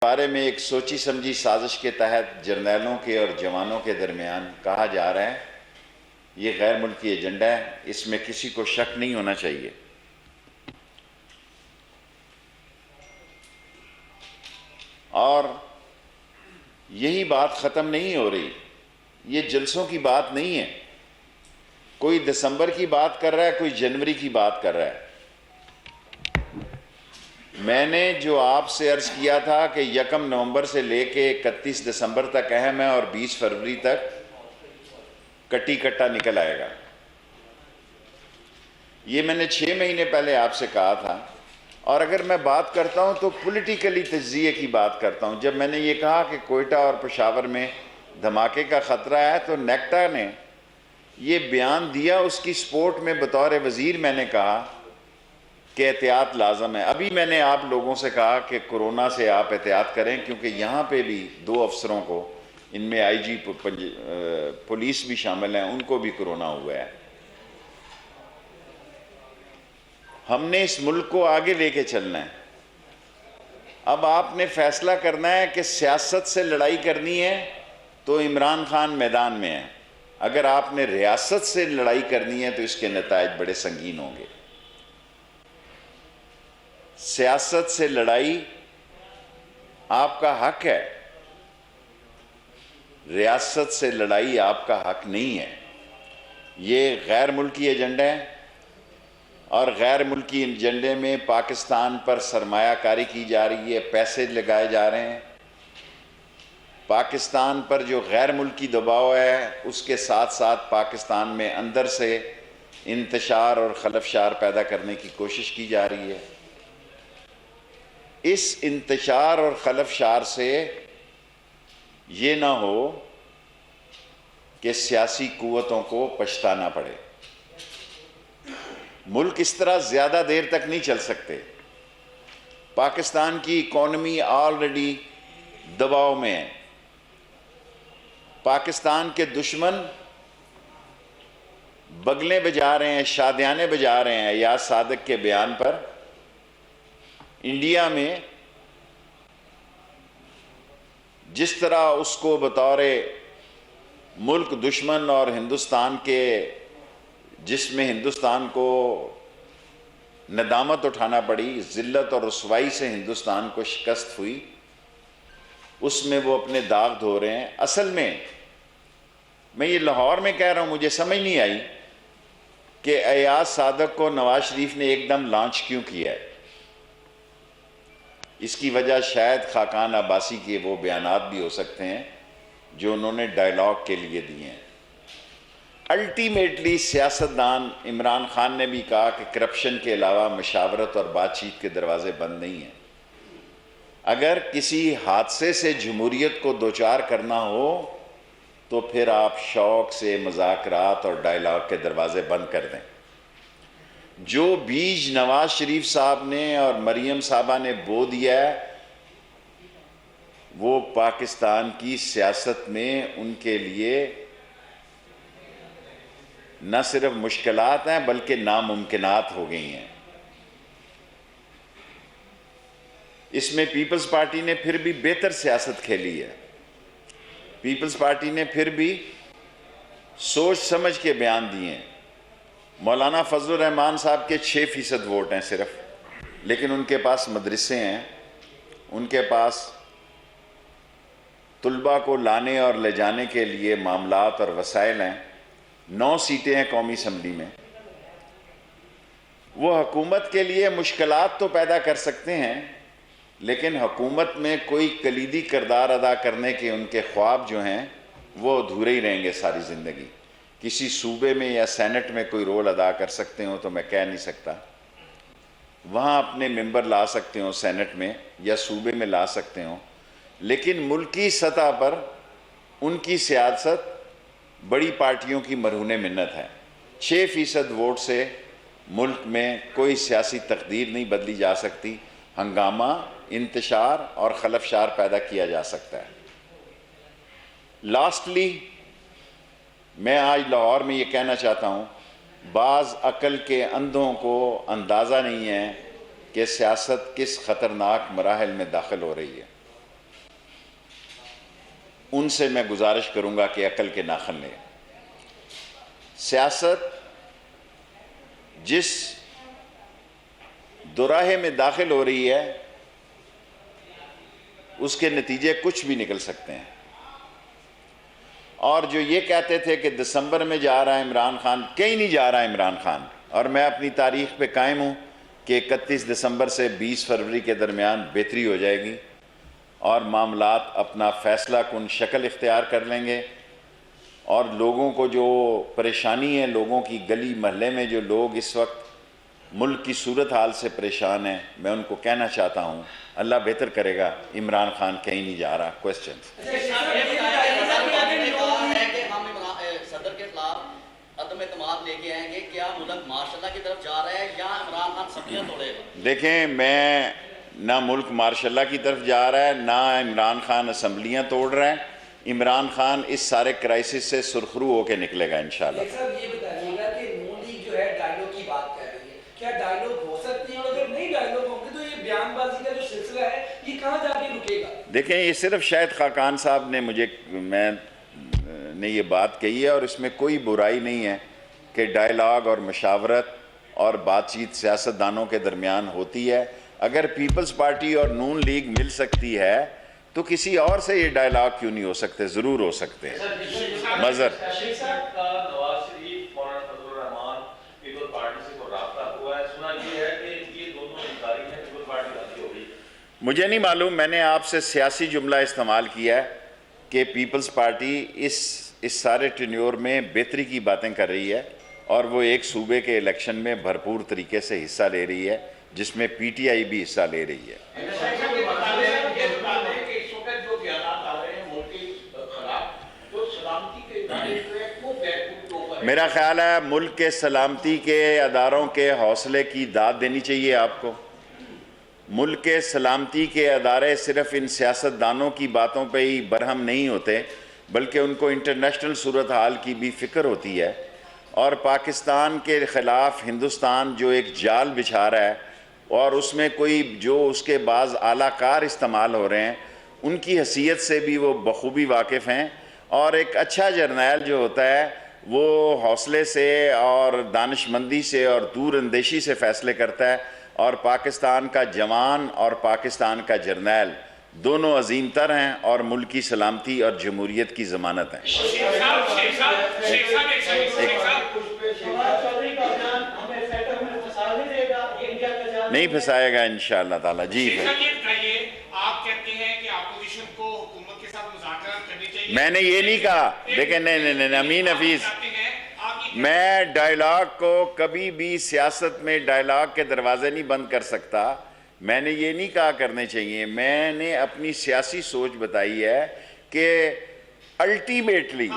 بارے میں ایک سوچی سمجھی سازش کے تحت جرنیلوں کے اور جوانوں کے درمیان کہا جا رہا ہے یہ غیر ملکی ایجنڈا ہے، اس میں کسی کو شک نہیں ہونا چاہیے۔ اور یہی بات ختم نہیں ہو رہی، یہ جلسوں کی بات نہیں ہے، کوئی دسمبر کی بات کر رہا ہے، کوئی جنوری کی بات کر رہا ہے۔ میں نے جو آپ سے عرض کیا تھا کہ 1 نومبر سے لے کے 31 دسمبر تک اہم ہے اور 20 فروری تک کٹی کٹا نکل آئے گا، یہ میں نے 6 مہینے پہلے آپ سے کہا تھا۔ اور اگر میں بات کرتا ہوں تو پولیٹیکلی تجزیے کی بات کرتا ہوں۔ جب میں نے یہ کہا کہ کوئٹہ اور پشاور میں دھماکے کا خطرہ ہے تو نیکٹا نے یہ بیان دیا، اس کی سپورٹ میں بطور وزیر میں نے کہا کہ احتیاط لازم ہے۔ ابھی میں نے آپ لوگوں سے کہا کہ کورونا سے آپ احتیاط کریں، کیونکہ یہاں پہ بھی 2 افسروں کو، ان میں آئی جی پولیس بھی شامل ہیں، ان کو بھی کورونا ہوا ہے۔ ہم نے اس ملک کو آگے لے کے چلنا ہے۔ اب آپ نے فیصلہ کرنا ہے کہ سیاست سے لڑائی کرنی ہے تو عمران خان میدان میں ہے، اگر آپ نے ریاست سے لڑائی کرنی ہے تو اس کے نتائج بڑے سنگین ہوں گے۔ سیاست سے لڑائی آپ کا حق ہے، ریاست سے لڑائی آپ کا حق نہیں ہے۔ یہ غیر ملکی ایجنڈا ہے، اور غیر ملکی ایجنڈے میں پاکستان پر سرمایہ کاری کی جا رہی ہے، پیسے لگائے جا رہے ہیں۔ پاکستان پر جو غیر ملکی دباؤ ہے اس کے ساتھ ساتھ پاکستان میں اندر سے انتشار اور خلفشار پیدا کرنے کی کوشش کی جا رہی ہے۔ اس انتشار اور خلفشار سے یہ نہ ہو کہ سیاسی قوتوں کو پچھتانا پڑے۔ ملک اس طرح زیادہ دیر تک نہیں چل سکتے۔ پاکستان کی اکانومی آلریڈی دباؤ میں ہے۔ پاکستان کے دشمن بگلیں بجا رہے ہیں، شادیانے بجا رہے ہیں۔ ایاز صادق کے بیان پر انڈیا میں جس طرح اس کو بطور ملک دشمن اور ہندوستان کے، جس میں ہندوستان کو ندامت اٹھانا پڑی، ذلت اور رسوائی سے ہندوستان کو شکست ہوئی، اس میں وہ اپنے داغ دھو رہے ہیں۔ اصل میں یہ لاہور میں کہہ رہا ہوں، مجھے سمجھ نہیں آئی کہ ایاز صادق کو نواز شریف نے ایک دم لانچ کیوں کیا ہے۔ اس کی وجہ شاید خاقان عباسی کے وہ بیانات بھی ہو سکتے ہیں جو انہوں نے ڈائیلاگ کے لیے دیے ہیں۔ الٹیمیٹلی سیاستدان عمران خان نے بھی کہا کہ کرپشن کے علاوہ مشاورت اور بات چیت کے دروازے بند نہیں ہیں۔ اگر کسی حادثے سے جمہوریت کو دوچار کرنا ہو تو پھر آپ شوق سے مذاکرات اور ڈائیلاگ کے دروازے بند کر دیں۔ جو بیج نواز شریف صاحب نے اور مریم صاحبہ نے بو دیا ہے، وہ پاکستان کی سیاست میں ان کے لیے نہ صرف مشکلات ہیں بلکہ ناممکنات ہو گئی ہیں۔ اس میں پیپلز پارٹی نے پھر بھی بہتر سیاست کھیلی ہے۔ پیپلز پارٹی نے پھر بھی سوچ سمجھ کے بیان دیے ہیں۔ مولانا فضل الرحمان صاحب کے 6% ووٹ ہیں صرف، لیکن ان کے پاس مدرسے ہیں، ان کے پاس طلباء کو لانے اور لے جانے کے لیے معاملات اور وسائل ہیں۔ 9 سیٹیں ہیں قومی اسمبلی میں۔ وہ حکومت کے لیے مشکلات تو پیدا کر سکتے ہیں، لیکن حکومت میں کوئی کلیدی کردار ادا کرنے کے ان کے خواب جو ہیں وہ ادھورے ہی رہیں گے ساری زندگی۔ کسی صوبے میں یا سینٹ میں کوئی رول ادا کر سکتے ہوں تو میں کہہ نہیں سکتا، وہاں اپنے ممبر لا سکتے ہوں سینٹ میں یا صوبے میں لا سکتے ہوں، لیکن ملکی سطح پر ان کی سیاست بڑی پارٹیوں کی مرہون منت ہے۔ 6% ووٹ سے ملک میں کوئی سیاسی تقدیر نہیں بدلی جا سکتی، ہنگامہ، انتشار اور خلفشار پیدا کیا جا سکتا ہے۔ لاسٹلی میں آج لاہور میں یہ کہنا چاہتا ہوں، بعض عقل کے اندھوں کو اندازہ نہیں ہے کہ سیاست کس خطرناک مراحل میں داخل ہو رہی ہے۔ ان سے میں گزارش کروں گا کہ عقل کے ناخن لیں۔ سیاست جس دوراہے میں داخل ہو رہی ہے اس کے نتیجے کچھ بھی نکل سکتے ہیں، اور جو یہ کہتے تھے کہ دسمبر میں جا رہا ہے عمران خان، کہیں نہیں جا رہا ہے عمران خان، اور میں اپنی تاریخ پہ قائم ہوں کہ 31 دسمبر سے 20 فروری کے درمیان بہتری ہو جائے گی اور معاملات اپنا فیصلہ کن شکل اختیار کر لیں گے، اور لوگوں کو جو پریشانی ہے، لوگوں کی گلی محلے میں جو لوگ اس وقت ملک کی صورتحال سے پریشان ہیں، میں ان کو کہنا چاہتا ہوں اللہ بہتر کرے گا، عمران خان کہیں نہیں جا رہا۔ کوسچنز؟ صدر کے خلاف عدم اعتماد لے کے آئیں گے، کیا ملک مارشل اللہ کی طرف جا رہا ہے یا عمران خان سبزیاں توڑے گا؟ دیکھیں، میں نہ ملک مارشل اللہ کی طرف جا رہا ہے، نہ عمران خان اسمبلیاں توڑ رہا ہے۔ عمران خان اس سارے کرائسس سے سرخرو ہو کے نکلے گا انشاءاللہ۔ صاحب یہ بتائیے گا کہ نون لیگ جو ہے ڈائیلاگ کی بات کر رہی ہے، کیا ڈائیلاگ ہو سکتی ہے؟ اور اگر نہیں ڈائیلاگ ہوں گے تو یہ بیان بازی کا جو سلسلہ ہے یہ کہاں جا کے رکے گا؟ دیکھیں، یہ صرف شاہد خاقان صاحب نے میں نے یہ بات کہی ہے، اور اس میں کوئی برائی نہیں ہے کہ ڈائیلاگ اور مشاورت اور بات چیت سیاستدانوں کے درمیان ہوتی ہے۔ اگر پیپلز پارٹی اور نون لیگ مل سکتی ہے تو کسی اور سے یہ ڈائیلاگ کیوں نہیں ہو سکتے؟ ضرور ہو سکتے ہیں۔ مظہر نواز شریف اور فضل الرحمان پیپلز پارٹی سے کوئی رابطہ ہوا ہے؟ سنا یہ ہے کہ یہ دونوں ادارے ہیں پیپلز پارٹی راضی ہو گئی؟ مجھے نہیں معلوم، میں نے آپ سے سیاسی جملہ استعمال کیا ہے کہ پیپلز پارٹی اس سارے ٹینیور میں بہتری کی باتیں کر رہی ہے، اور وہ ایک صوبے کے الیکشن میں بھرپور طریقے سے حصہ لے رہی ہے، جس میں پی ٹی آئی بھی حصہ لے رہی ہے۔ میرا خیال ہے ملک کے سلامتی کے اداروں کے حوصلے کی داد دینی چاہیے آپ کو۔ ملک کے سلامتی کے ادارے صرف ان سیاستدانوں کی باتوں پہ ہی برہم نہیں ہوتے، بلکہ ان کو انٹرنیشنل صورتحال کی بھی فکر ہوتی ہے، اور پاکستان کے خلاف ہندوستان جو ایک جال بچھا رہا ہے، اور اس میں کوئی جو اس کے بعض اعلیٰ کار استعمال ہو رہے ہیں، ان کی حیثیت سے بھی وہ بخوبی واقف ہیں، اور ایک اچھا جرنیل جو ہوتا ہے وہ حوصلے سے اور دانش مندی سے اور دور اندیشی سے فیصلے کرتا ہے، اور پاکستان کا جوان اور پاکستان کا جرنیل دونوں عظیم تر ہیں اور ملک کی سلامتی اور جمہوریت کی ضمانت ہیں۔ نہیں پھنسائے گا انشاءاللہ تعالیٰ۔ جی آپ کہتے ہیں کہ اپوزیشن کو حکومت کے ساتھ مذاکرات کرنی چاہیے، میں نے یہ نہیں کہا، دیکھیں نہیں امین حفیظ، میں ڈائیلاگ کو کبھی بھی سیاست میں ڈائیلاگ کے دروازے نہیں بند کر سکتا۔ میں نے یہ نہیں کہا کرنے چاہیے، میں نے اپنی سیاسی سوچ بتائی ہے کہ الٹیمیٹلی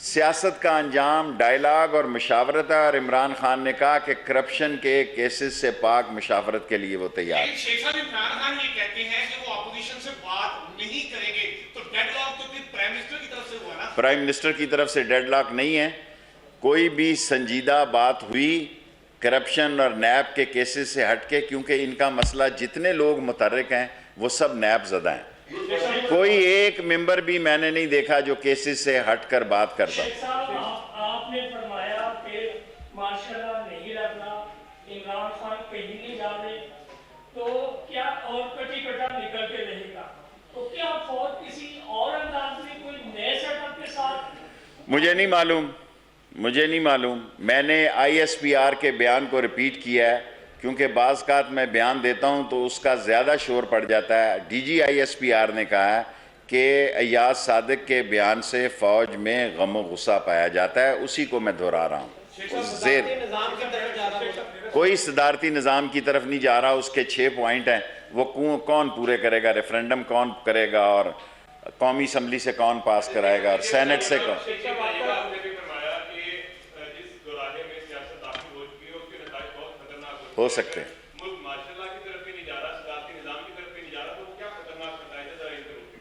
سیاست کا انجام ڈائیلاگ اور مشاورت ہے، اور عمران خان نے کہا کہ کرپشن کے کیسز سے پاک مشاورت کے لیے وہ تیار ہے۔ شیخ صاحب، عمران خان یہ کہتے ہیں کہ وہ اپوزیشن سے بات نہیں کریں گے، تو ڈیڈ لاک تو پھر پرائم منسٹر کی طرف سے ہوا نا؟ پرائم منسٹر کی طرف سے ڈیڈ لاک نہیں ہے، کوئی بھی سنجیدہ بات ہوئی کرپشن اور نیب کے کیسز سے ہٹ کے، کیونکہ ان کا مسئلہ جتنے لوگ متحرک ہیں وہ سب نیب زدہ ہیں، کوئی ایک ممبر بھی میں نے نہیں دیکھا جو کیسز سے ہٹ کر بات کرتا۔ آپ نے فرمایا کہ مارشل لا نہیں لگنا، عمران خان کہیں نہیں جا رہے، تو کیا اور کٹی کٹا نکل کے رہے گا، تو کیا فوج کسی اور انداز میں کوئی نئے سیٹ اپ کے ساتھ؟ مجھے نہیں معلوم، میں نے آئی ایس پی آر کے بیان کو ریپیٹ کیا ہے، کیونکہ بعض اوقات میں بیان دیتا ہوں تو اس کا زیادہ شور پڑ جاتا ہے۔ D G I S P R نے کہا ہے کہ ایاز صادق کے بیان سے فوج میں غم و غصہ پایا جاتا ہے، اسی کو میں دہرا رہا ہوں۔ کوئی صدارتی نظام کی طرف نہیں جا رہا، اس کے 6 پوائنٹ ہیں، وہ کون پورے کرے گا، ریفرینڈم کون کرے گا، اور قومی اسمبلی سے کون پاس کرائے گا، اور سینٹ سے کون۔ ہو سکتے ہیں۔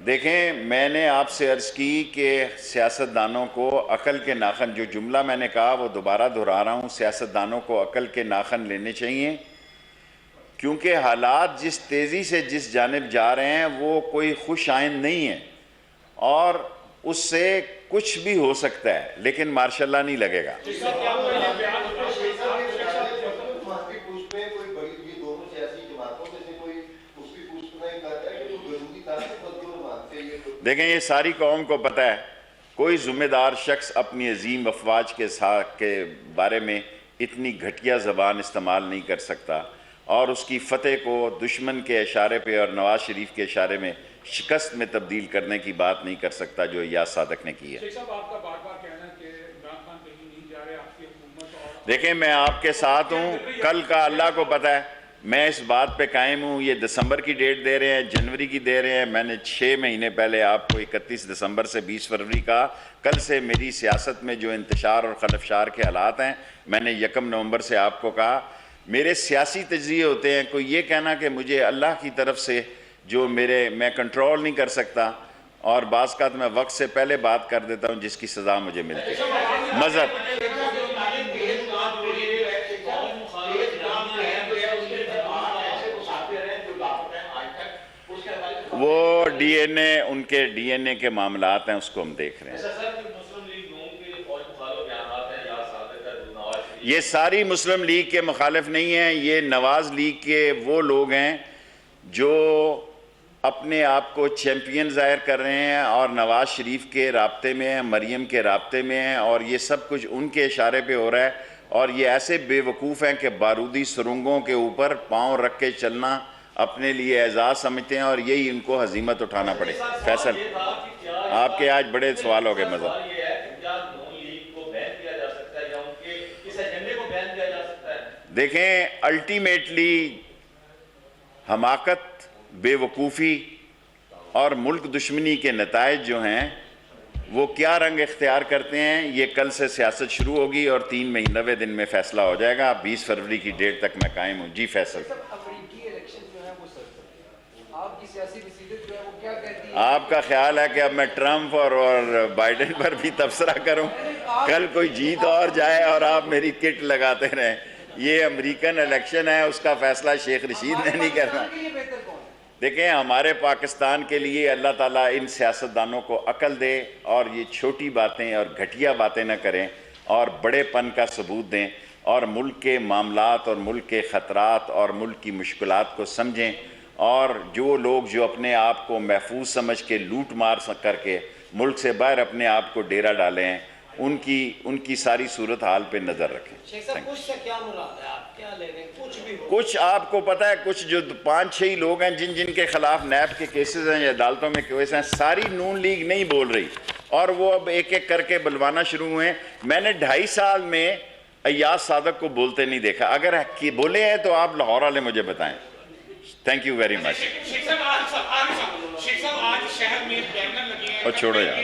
دیکھیں، میں نے آپ سے عرض کی کہ سیاستدانوں کو عقل کے ناخن، جو جملہ میں نے کہا وہ دوبارہ دہرا رہا ہوں، سیاستدانوں کو عقل کے ناخن لینے چاہیے، کیونکہ حالات جس تیزی سے جس جانب جا رہے ہیں وہ کوئی خوش آئند نہیں ہے۔ اور اس سے کچھ بھی ہو سکتا ہے لیکن مارشاء اللہ نہیں لگے گا۔ دیکھیں یہ ساری قوم کو پتہ ہے، کوئی ذمہ دار شخص اپنی عظیم افواج کے بارے میں اتنی گھٹیا زبان استعمال نہیں کر سکتا اور اس کی فتح کو دشمن کے اشارے پہ اور نواز شریف کے اشارے میں شکست میں تبدیل کرنے کی بات نہیں کر سکتا جو ایاز صادق نے کی ہے۔ شیخ صاحب آپ کا بار بار کہنا کہ عمران خان کہیں نہیں جا رہے، آپ کی حکومت اور دیکھیں میں آپ کے ساتھ ہوں، کل کا اللہ کو پتہ ہے، میں اس بات پہ قائم ہوں۔ یہ دسمبر کی ڈیٹ دے رہے ہیں، جنوری کی دے رہے ہیں، میں نے 6 مہینے پہلے آپ کو 31 دسمبر سے 20 فروری کا کل سے میری سیاست میں جو انتشار اور خلفشار کے حالات ہیں، میں نے 1 نومبر سے آپ کو کہا میرے سیاسی تجزیے ہوتے ہیں، کوئی یہ کہنا کہ مجھے اللہ کی طرف سے جو میں کنٹرول نہیں کر سکتا اور بعض کا میں وقت سے پہلے بات کر دیتا ہوں جس کی سزا مجھے ملتی ہے۔ مذہب وہ ڈی این اے، ان کے ڈی این اے کے معاملات ہیں، اس کو ہم دیکھ رہے ہیں۔ یہ ساری مسلم لیگ کے مخالف نہیں ہیں، یہ نواز لیگ کے وہ لوگ ہیں جو اپنے آپ کو چیمپئن ظاہر کر رہے ہیں اور نواز شریف کے رابطے میں ہیں، مریم کے رابطے میں ہیں، اور یہ سب کچھ ان کے اشارے پہ ہو رہا ہے، اور یہ ایسے بے وقوف ہیں کہ بارودی سرنگوں کے اوپر پاؤں رکھ کے چلنا اپنے لیے اعزاز سمجھتے ہیں اور یہی ان کو ہزیمت اٹھانا پڑے۔ فیصل آپ کے آج بڑے سوال ہو گئے مذہب۔ دیکھیں الٹیمیٹلی حماقت، بے وقوفی اور ملک دشمنی کے نتائج جو ہیں وہ کیا رنگ اختیار کرتے ہیں، یہ کل سے سیاست شروع ہوگی اور 3 مہینہ دن میں فیصلہ ہو جائے گا۔ 20 فروری کی ڈیٹ تک میں قائم ہوں۔ جی فیصل، امریکی الیکشن جو ہے وہ سر سکتے ہیں، آپ کی سیاسی رسیدت جو ہے وہ کیا کہتی ہے؟ آپ کا خیال ہے کہ اب میں ٹرمپ اور بائیڈن پر بھی تبصرہ کروں؟ کل کوئی جیت اور جائے اور آپ میری کٹ لگاتے رہیں۔ یہ امریکن الیکشن ہے، اس کا فیصلہ شیخ رشید نے نہیں کرنا۔ دیکھیں ہمارے پاکستان کے لیے اللہ تعالیٰ ان سیاستدانوں کو عقل دے اور یہ چھوٹی باتیں اور گھٹیا باتیں نہ کریں اور بڑے پن کا ثبوت دیں اور ملک کے معاملات اور ملک کے خطرات اور ملک کی مشکلات کو سمجھیں، اور جو لوگ جو اپنے آپ کو محفوظ سمجھ کے لوٹ مار کر کے ملک سے باہر اپنے آپ کو ڈیرا ڈالے ہیں، ان کی ساری صورتحال پہ نظر رکھیں۔ شیخ صاحب کچھ سے کیا مراد ہے، آپ کیا لے رہے ہیں؟ کچھ بھی ہو، کچھ آپ کو پتہ ہے، کچھ جو 5-6 ہی لوگ ہیں جن کے خلاف نیب کے کیسز ہیں یا عدالتوں میں کیس ہیں، ساری نون لیگ نہیں بول رہی اور وہ اب ایک ایک کر کے بلوانا شروع ہوئے ہیں۔ میں نے 2.5 سال میں ایاز صادق کو بولتے نہیں دیکھا، اگر بولے ہیں تو آپ لاہور والے مجھے بتائیں۔ Thank you very much. شیخ صاحب آج شہر میں بینر لگے ہیں، اور چھوڑو یار۔